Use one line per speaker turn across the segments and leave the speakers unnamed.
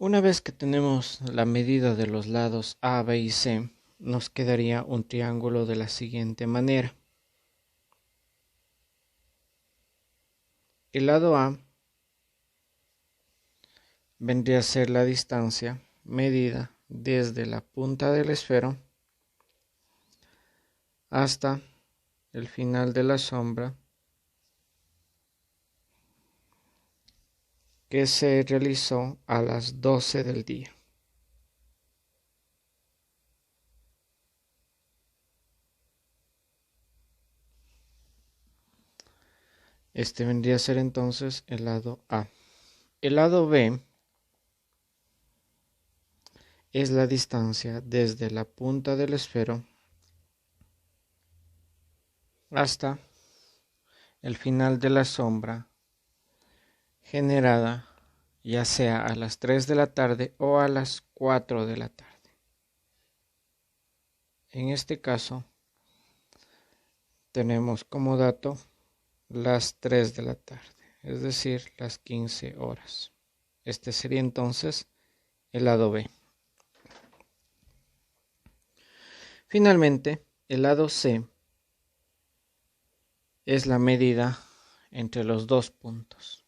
Una vez que tenemos la medida de los lados A, B y C, nos quedaría un triángulo de la siguiente manera. El lado A vendría a ser la distancia medida desde la punta del esfero hasta el final de la sombra que se realizó a las 12 del día. Este vendría a ser entonces el lado A. El lado B es la distancia desde la punta del esfero hasta el final de la sombra generada ya sea a las 3 de la tarde o a las 4 de la tarde. En este caso tenemos como dato las 3 de la tarde, es decir, las 15 horas. Este sería entonces el lado B. Finalmente, el lado C es la medida entre los dos puntos.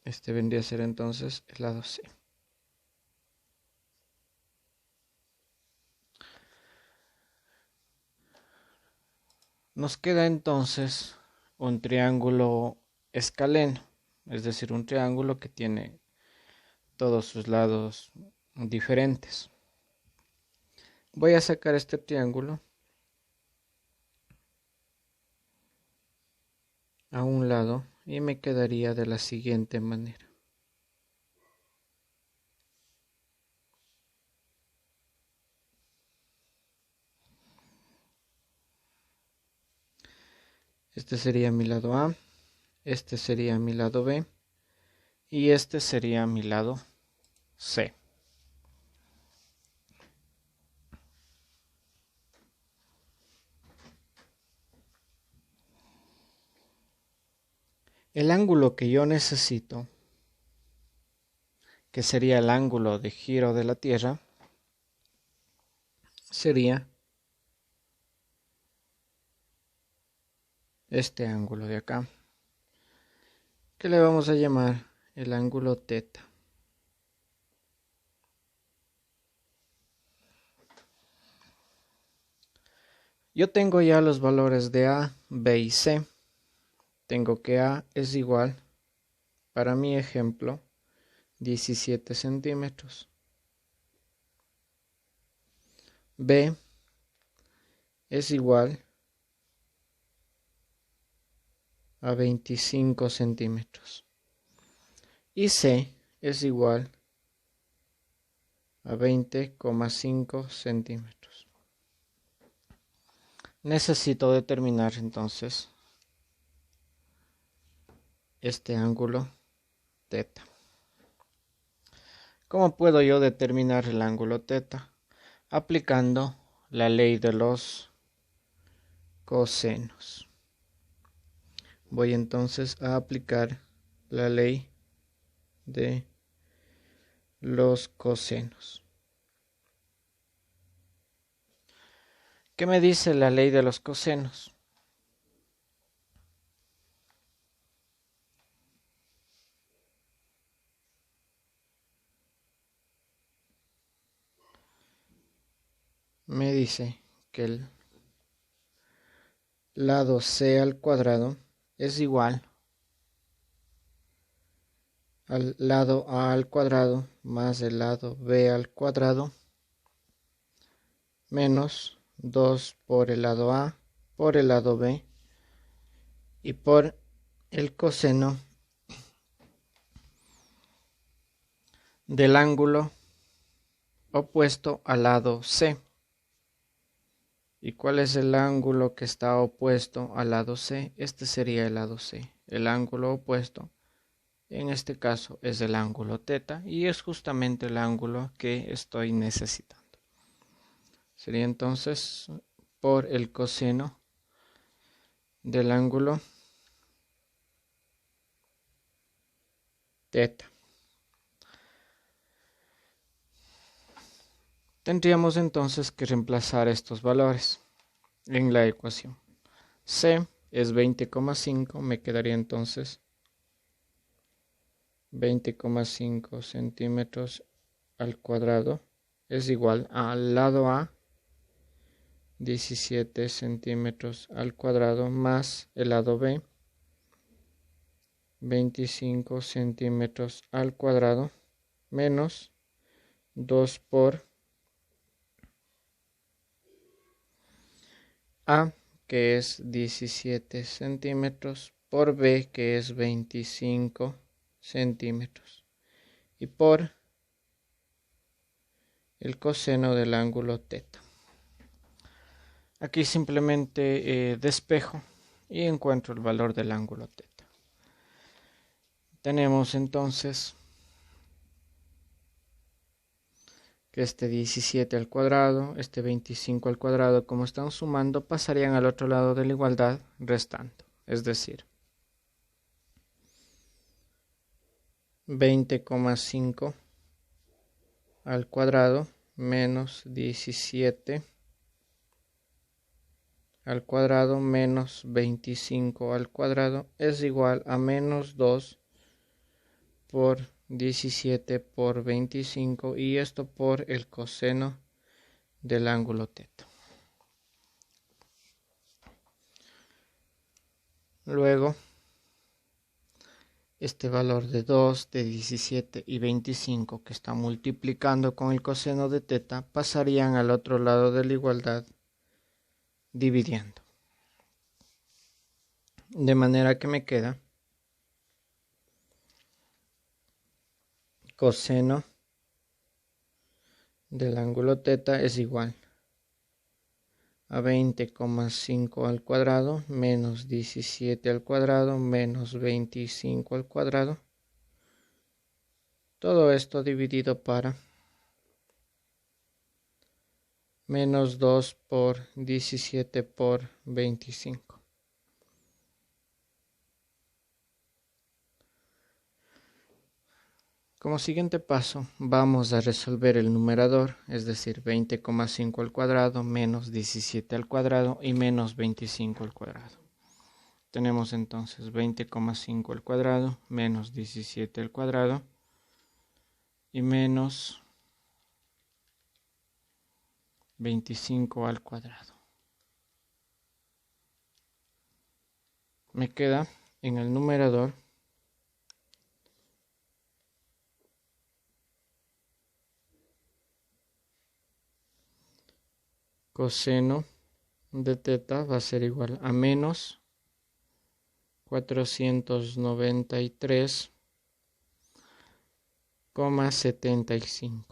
Este vendría a ser entonces el lado C. Nos queda entonces un triángulo escaleno, es decir, un triángulo que tiene todos sus lados diferentes. Voy a sacar este triángulo a un lado y me quedaría de la siguiente manera. Este sería mi lado A, este sería mi lado B y este sería mi lado C. El ángulo que yo necesito, que sería el ángulo de giro de la Tierra, sería este ángulo de acá, que le vamos a llamar el ángulo teta. Yo tengo ya los valores de A, B y C. Tengo que A es igual, para mi ejemplo, 17 centímetros. B es igual a 25 centímetros. Y C es igual a 20,5 centímetros. Necesito determinar entonces este ángulo teta. ¿Cómo puedo yo determinar el ángulo teta? Aplicando la ley de los cosenos. Voy entonces a aplicar la ley de los cosenos. ¿Qué me dice la ley de los cosenos? Me dice que el lado C al cuadrado es igual al lado A al cuadrado más el lado B al cuadrado menos 2 por el lado A por el lado B y por el coseno del ángulo opuesto al lado C. ¿Y cuál es el ángulo que está opuesto al lado C? Este sería el lado C. El ángulo opuesto en este caso es el ángulo teta y es justamente el ángulo que estoy necesitando. Sería entonces por el coseno del ángulo teta. Tendríamos entonces que reemplazar estos valores en la ecuación. C es 20,5, me quedaría entonces 20,5 centímetros al cuadrado es igual al lado A 17 centímetros al cuadrado más el lado B 25 centímetros al cuadrado menos 2 por A, que es 17 centímetros, por B, que es 25 centímetros, y por el coseno del ángulo teta. Aquí simplemente despejo y encuentro el valor del ángulo teta. Tenemos entonces que este 17 al cuadrado, este 25 al cuadrado, como están sumando, pasarían al otro lado de la igualdad restando. Es decir, 20,5 al cuadrado menos 17 al cuadrado menos 25 al cuadrado es igual a menos 2 por 17 por 25 y esto por el coseno del ángulo teta. Luego, este valor de 2, de 17 y 25 que está multiplicando con el coseno de teta pasarían al otro lado de la igualdad dividiendo. De manera que me queda coseno del ángulo teta es igual a 20,5 al cuadrado menos 17 al cuadrado menos 25 al cuadrado. Todo esto dividido para menos 2 por 17 por 25. Como siguiente paso, vamos a resolver el numerador, es decir, 20,5 al cuadrado menos 17 al cuadrado y menos 25 al cuadrado. Tenemos entonces 20,5 al cuadrado menos 17 al cuadrado y menos 25 al cuadrado. Me queda en el numerador coseno de teta va a ser igual a menos 493,75.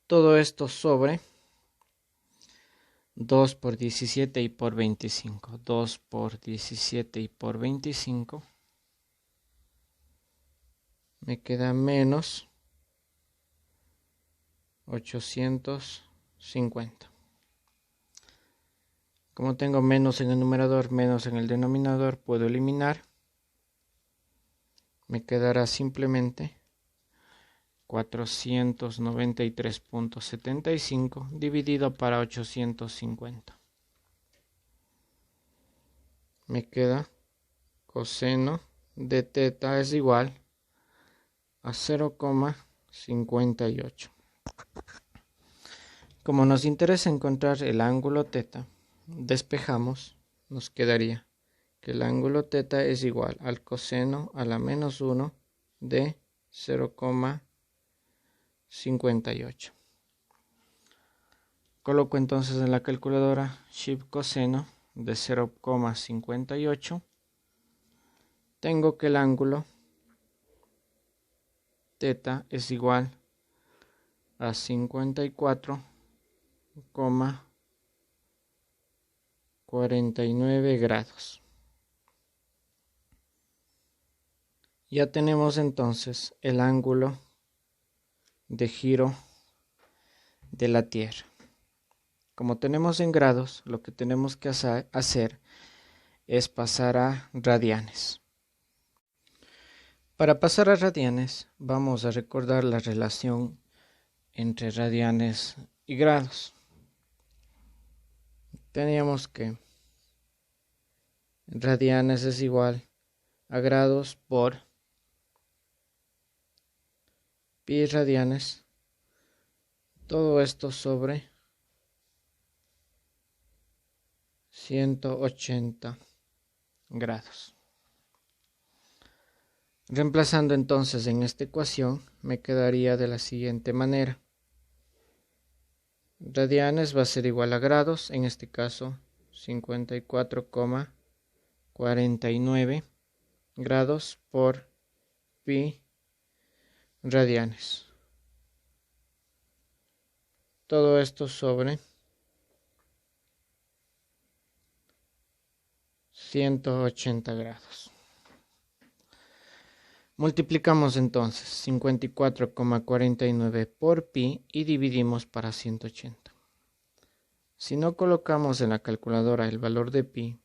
Todo esto sobre 2 por 17 y por 25. 2 por 17 y por 25. Me queda menos 850. Como tengo menos en el numerador, menos en el denominador, puedo eliminar. Me quedará simplemente 493,75 dividido para 850. Me queda coseno de teta es igual a 0,58. Como nos interesa encontrar el ángulo teta, despejamos, nos quedaría que el ángulo teta es igual al coseno a la menos 1 de 0,58. Coloco entonces en la calculadora Shift coseno de 0,58. Tengo que el ángulo teta es igual a 54,49 grados. Ya tenemos entonces el ángulo de giro de la Tierra. Como tenemos en grados, lo que tenemos que hacer es pasar a radianes. Para pasar a radianes, vamos a recordar la relación entre radianes y grados. Teníamos que radianes es igual a grados por pi radianes, todo esto sobre 180 grados. Reemplazando entonces en esta ecuación, me quedaría de la siguiente manera. Radianes va a ser igual a grados, en este caso 54,49 grados por pi radianes. Todo esto sobre 180 grados. Multiplicamos entonces 54,49 por pi y dividimos para 180. Si no colocamos en la calculadora el valor de pi,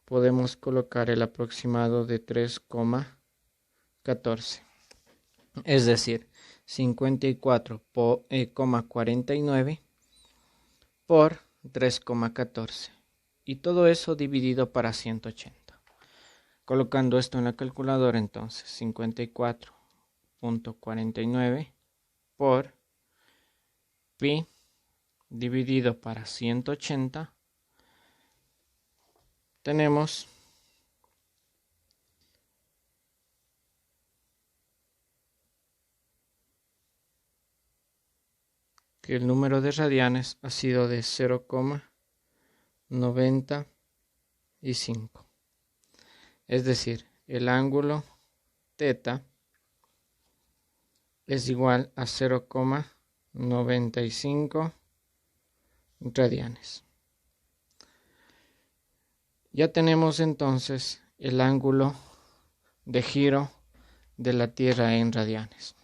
podemos colocar el aproximado de 3,14. Es decir, 54,49 por 3,14. Y todo eso dividido para 180. Colocando esto en la calculadora entonces, 54,49 por pi dividido para 180, tenemos que el número de radianes ha sido de 0,95. Es decir, el ángulo θ es igual a 0,95 radianes. Ya tenemos entonces el ángulo de giro de la Tierra en radianes.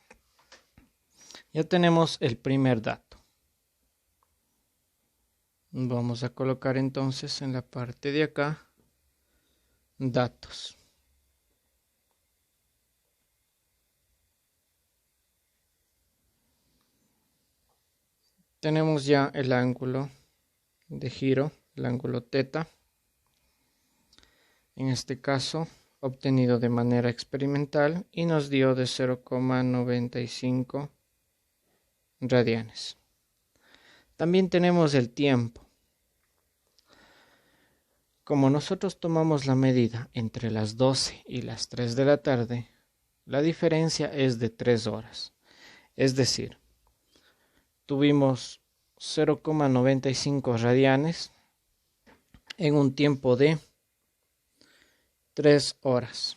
Ya tenemos el primer dato. Vamos a colocar entonces en la parte de acá datos. Tenemos ya el ángulo de giro, el ángulo θ, en este caso obtenido de manera experimental y nos dio de 0,95 radianes. También tenemos el tiempo. Como nosotros tomamos la medida entre las 12 y las 3 de la tarde, la diferencia es de 3 horas. Es decir, tuvimos 0,95 radianes en un tiempo de 3 horas.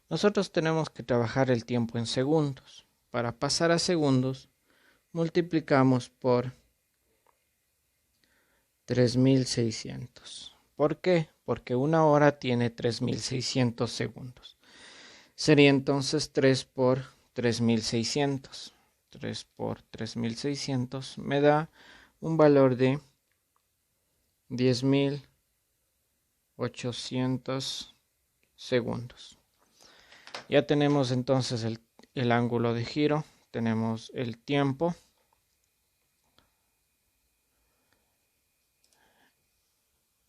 Nosotros tenemos que trabajar el tiempo en segundos. Para pasar a segundos, multiplicamos por 3600. ¿Por qué? Porque una hora tiene 3600 segundos. Sería entonces 3 por 3600. 3 por 3600 me da un valor de 10.800 segundos. Ya tenemos entonces el ángulo de giro, tenemos el tiempo.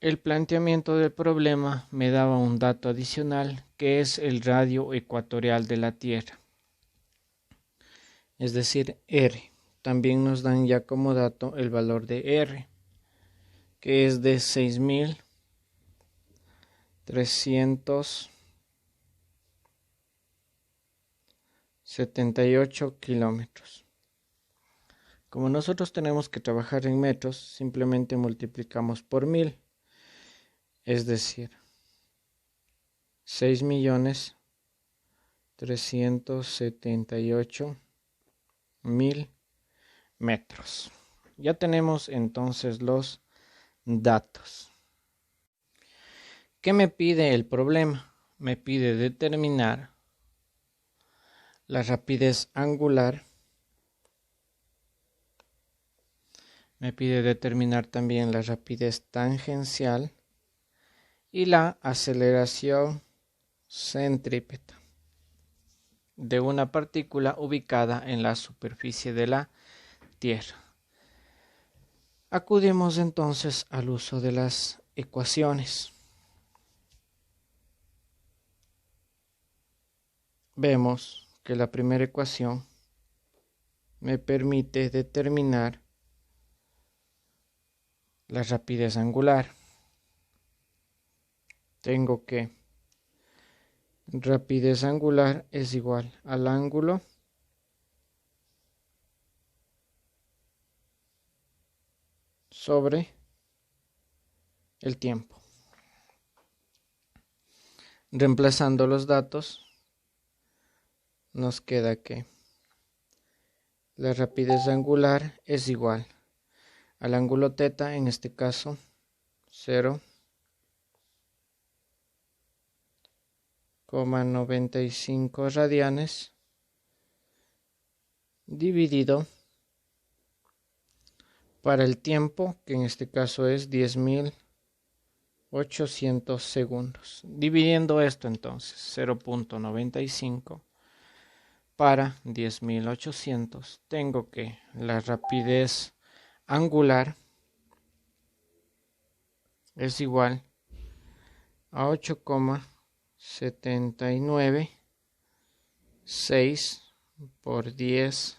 El planteamiento del problema me daba un dato adicional que es el radio ecuatorial de la Tierra, es decir, R. También nos dan ya como dato el valor de R, que es de 6.378 kilómetros. Como nosotros tenemos que trabajar en metros, simplemente multiplicamos por 1000. Es decir, 6.378.000 metros. Ya tenemos entonces los datos. ¿Qué me pide el problema? Me pide determinar la rapidez angular. Me pide determinar también la rapidez tangencial y la aceleración centrípeta. de una partícula ubicada en la superficie de la Tierra. Acudimos entonces al uso de las ecuaciones. Vemos que la primera ecuación me permite determinar la rapidez angular. Tengo que rapidez angular es igual al ángulo sobre el tiempo. Reemplazando los datos, nos queda que la rapidez angular es igual al ángulo teta, en este caso 0,95 radianes, dividido para el tiempo, que en este caso es 10.800 segundos. Dividiendo esto entonces, 0,95 para 10.800, tengo que la rapidez angular es igual a 8,796 por 10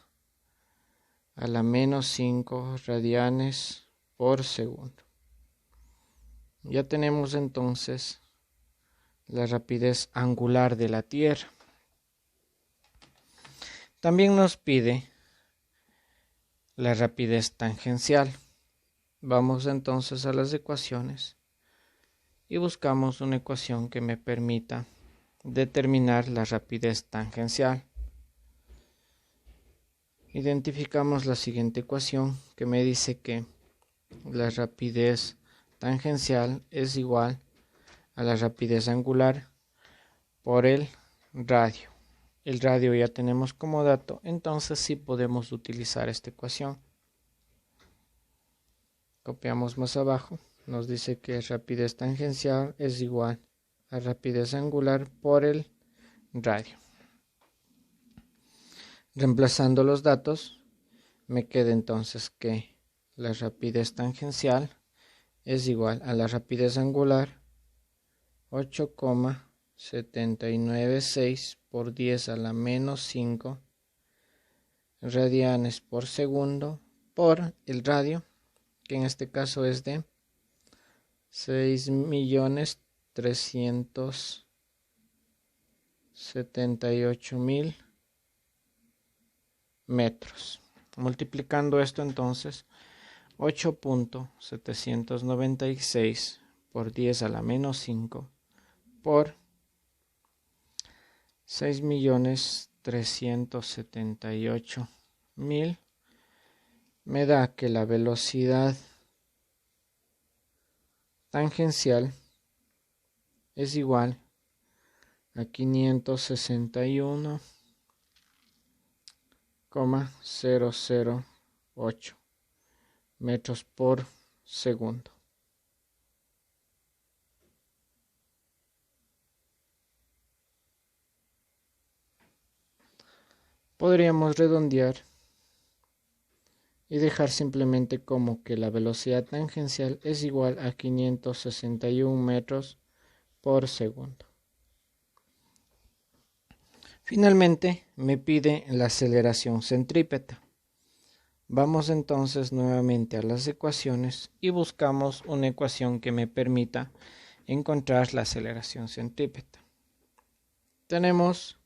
a la menos 5 radianes por segundo. Ya tenemos entonces la rapidez angular de la Tierra. También nos pide la rapidez tangencial. Vamos entonces a las ecuaciones y buscamos una ecuación que me permita determinar la rapidez tangencial. Identificamos la siguiente ecuación que me dice que la rapidez tangencial es igual a la rapidez angular por el radio. El radio ya tenemos como dato, entonces sí podemos utilizar esta ecuación. Copiamos más abajo, nos dice que rapidez tangencial es igual a rapidez angular por el radio. Reemplazando los datos, me queda entonces que la rapidez tangencial es igual a la rapidez angular 8,796 por 10 a la menos 5 radianes por segundo por el radio, que en este caso es de 6.378.000 metros. Multiplicando esto entonces, 8,796 por 10 a la menos 5 por 6.378.000 me da que la velocidad tangencial es igual a 561,008 metros por segundo. Podríamos redondear y dejar simplemente como que la velocidad tangencial es igual a 561 metros por segundo. Finalmente me pide la aceleración centrípeta. Vamos entonces nuevamente a las ecuaciones y buscamos una ecuación que me permita encontrar la aceleración centrípeta. Tenemos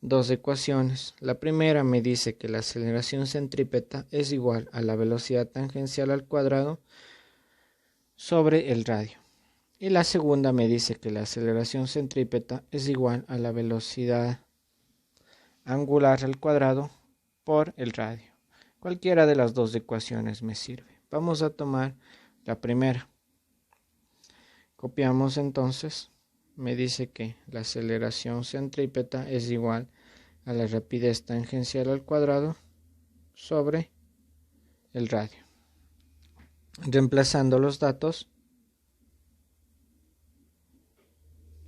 dos ecuaciones. La primera me dice que la aceleración centrípeta es igual a la velocidad tangencial al cuadrado sobre el radio. Y la segunda me dice que la aceleración centrípeta es igual a la velocidad angular al cuadrado por el radio. Cualquiera de las dos ecuaciones me sirve. Vamos a tomar la primera. Copiamos entonces. Me dice que la aceleración centrípeta es igual a la rapidez tangencial al cuadrado sobre el radio. Reemplazando los datos,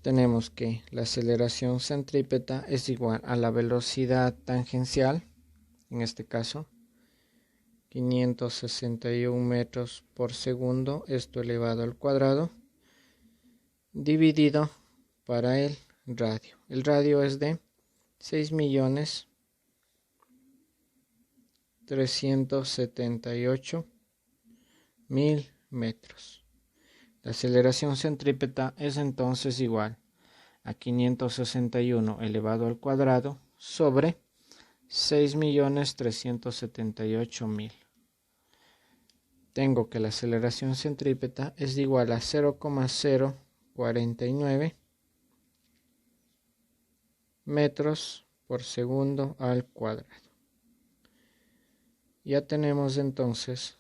tenemos que la aceleración centrípeta es igual a la velocidad tangencial, en este caso 561 metros por segundo, esto elevado al cuadrado, dividido para el radio. El radio es de 6.378.000 metros. La aceleración centrípeta es entonces igual a 561 elevado al cuadrado sobre 6.378.000. Tengo que la aceleración centrípeta es igual a 0,049 metros por segundo al cuadrado. Ya tenemos entonces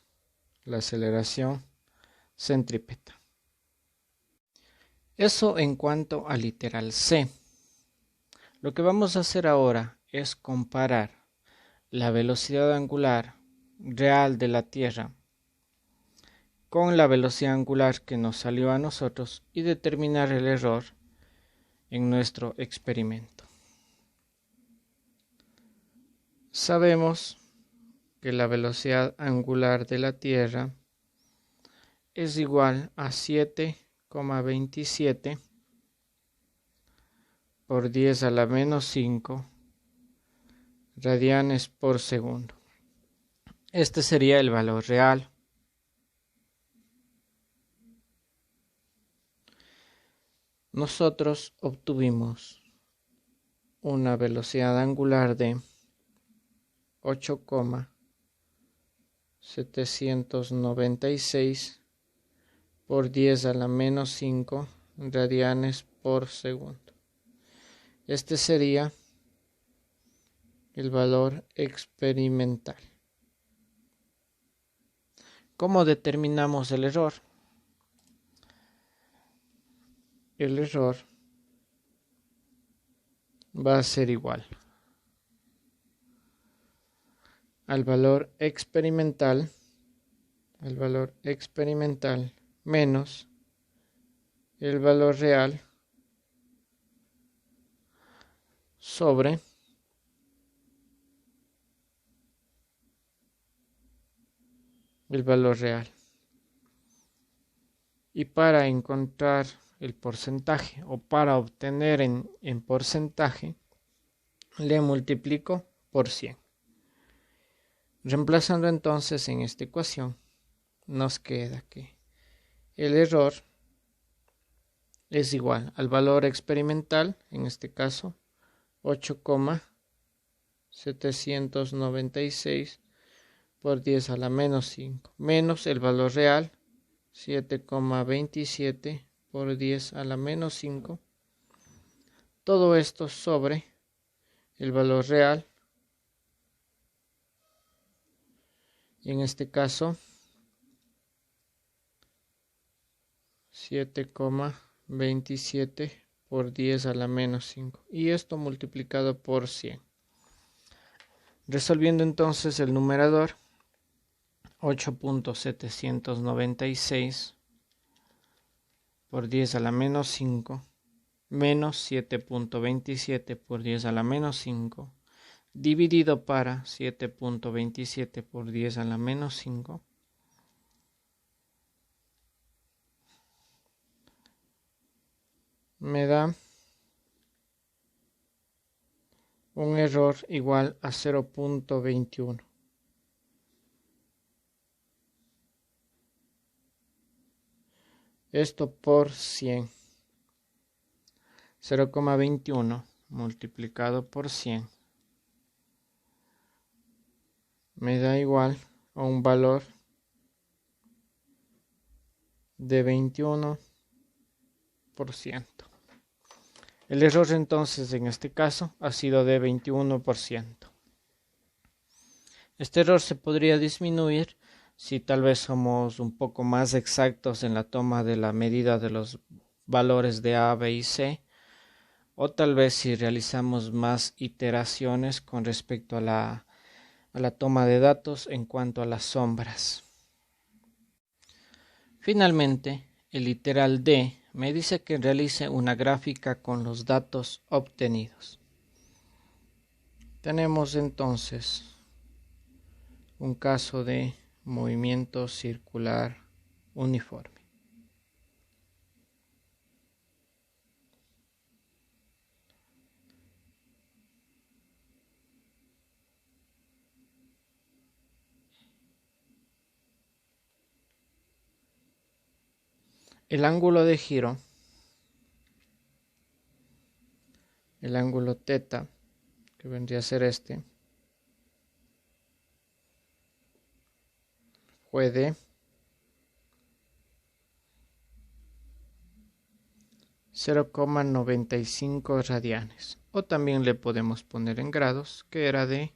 la aceleración centrípeta. Eso en cuanto al literal C. Lo que vamos a hacer ahora es comparar la velocidad angular real de la Tierra con la velocidad angular que nos salió a nosotros y determinar el error en nuestro experimento. Sabemos que la velocidad angular de la Tierra es igual a 7,27 por 10 a la menos 5 radianes por segundo. Este sería el valor real. Nosotros obtuvimos una velocidad angular de 8,796 por 10 a la menos 5 radianes por segundo. Este sería el valor experimental. ¿Cómo determinamos el error? El error va a ser igual al valor experimental menos el valor real sobre el valor real. Y para encontrar el porcentaje o para obtener en porcentaje, le multiplico por 100. Reemplazando entonces en esta ecuación, nos queda que el error es igual al valor experimental, en este caso 8,796 por 10 a la menos 5, menos el valor real 7,27 por 10 a la menos 5. Todo esto sobre el valor real, y en este caso 7,27 por 10 a la menos 5, y esto multiplicado por 100. Resolviendo entonces el numerador, 8,796 por 10 a la menos 5 menos 7,27 por 10 a la menos 5 dividido para 7,27 por 10 a la menos 5 me da un error igual a 0,21. Esto por 100. 0,21 multiplicado por 100 me da igual a un valor de 21%. El error entonces en este caso ha sido de 21%. Este error se podría disminuir si tal vez somos un poco más exactos en la toma de la medida de los valores de A, B y C, o tal vez si realizamos más iteraciones con respecto a la toma de datos en cuanto a las sombras. Finalmente, el literal D me dice que realice una gráfica con los datos obtenidos. Tenemos entonces un caso de movimiento circular uniforme. El ángulo de giro, el ángulo teta, que vendría a ser este, fue de 0,95 radianes, o también le podemos poner en grados, que era de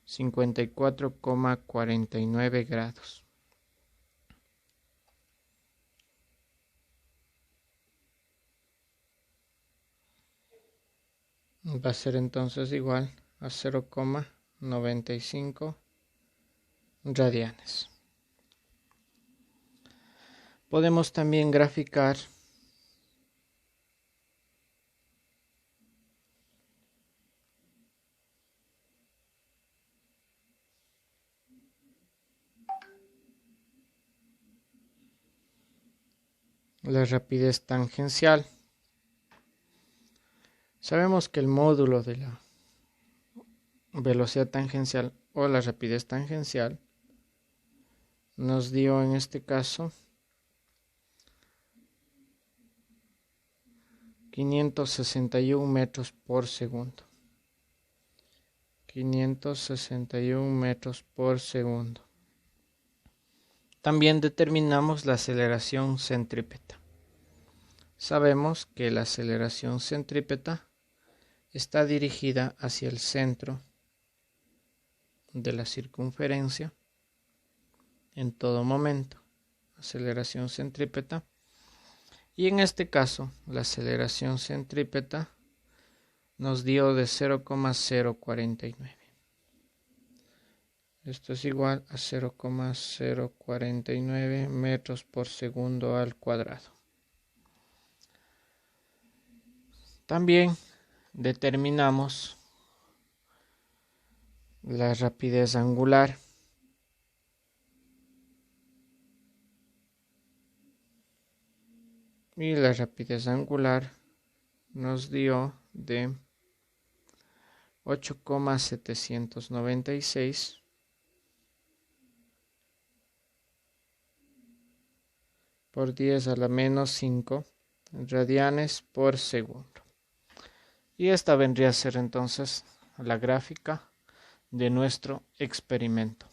54,49 grados. Va a ser entonces igual a 0,95 radianes. Podemos también graficar la rapidez tangencial. Sabemos que el módulo de la velocidad tangencial o la rapidez tangencial nos dio en este caso 561 metros por segundo. 561 metros por segundo. También determinamos la aceleración centrípeta. Sabemos que la aceleración centrípeta está dirigida hacia el centro de la circunferencia en todo momento. Aceleración centrípeta. Y en este caso, la aceleración centrípeta nos dio de 0,049. Esto es igual a 0,049 metros por segundo al cuadrado. También determinamos la rapidez angular. Y la rapidez angular nos dio de 8,796 por 10 a la menos 5 radianes por segundo. Y esta vendría a ser entonces la gráfica de nuestro experimento.